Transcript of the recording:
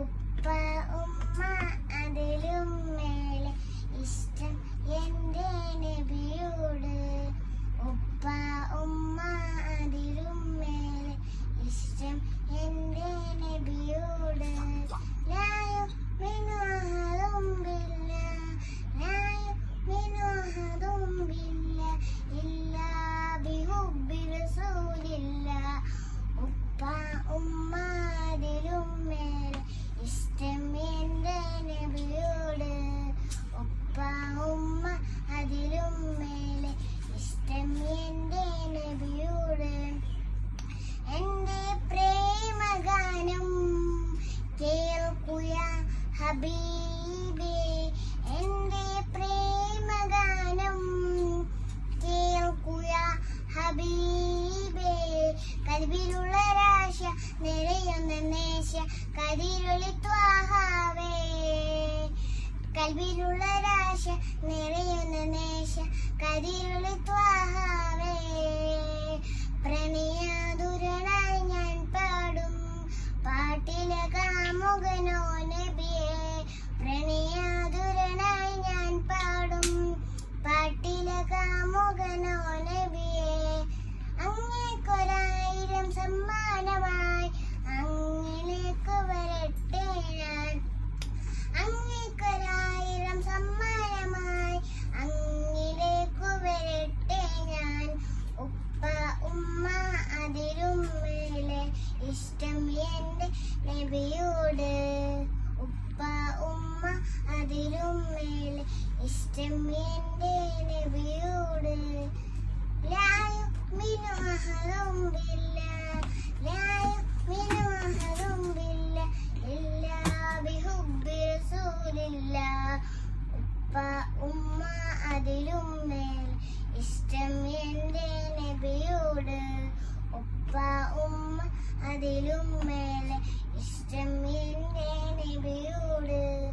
ഉപ്പ ഉമ്മ അതിലും മേലെ ഇഷ്ടം എൻ്റെ നബിയോട്. ഉപ്പ ഉമ്മ അതിലും മേലെ ഇഷ്ടം എൻ്റെ നബിയോട്. ലാ യുഅ്മിനു അഹദും ബില്ലാഹ് ലാ യുഅ്മിനു അഹദും ബില്ലാഹ് ഇല്ലാ ബിഹുബ്ബി റസൂലില്ലാഹ്. ഉപ്പ ഉമ്മ അതിലും മേലെ ഇഷ്ടം എൻ്റെ നബിയോട്. ഉപ്പ ഉമ്മ അതിലും മേലെ ഇഷ്ടം എൻ്റെ നബിയോട്. എൻ്റെ പ്രേമഗാനം കേൾക്കുക ഹബീബേ. എൻ്റെ പ്രേമഗാനം കേൾക്കുക ഹബീബേ. കൽബിലുള്ള രാശ നിറയുന്ന നേശ കതിരൊളി ത്വാഹാവേ. കൽബിലുള്ള രാശ നിറയുന്ന നേശ കതിരൊളി ത്വാഹാവേ. പ്രണയാതുരനായി ഞാൻ പാടും പാട്ടിലെ കാമുകനോ നബിയേ. പ്രണയാതുരനായി ഞാൻ പാടും പാട്ടിലെ കാമുകനോ നബിയേ. അങ്ങേക്കൊരായിരം സമ്മാനമായി അങ്ങിലേക്ക് വരട്ടെ ഞാൻ. അങ്ങേക്കൊരായിരം സമ്മാനമായി അങ്ങിലേക്ക് വരട്ടെ ഞാൻ. ഉപ്പ ഉമ്മ അതിലും മേലെ ഇഷ്ടം എൻ്റെ നബിയോട്. ഉപ്പ ഉമ്മ അതിലും മേലെ ഇഷ്ടം എൻ്റെ നബിയോട്. ലാ യുഅ്മിനു അഹദും ബില്ലാഹ് ലാ യുഅ്മിനു അഹദും ബില്ലാഹ് ഇല്ലാ ബിഹുബ്ബി റസൂലില്ലാഹ്. ഉപ്പ ഉമ്മ അതിലും മേലെ ഇഷ്ടം എൻ്റെ നബിയോട്. ഉപ്പ ഉമ്മ അതിലും മേലെ ഇഷ്ടം എൻ്റെ നബിയോട്.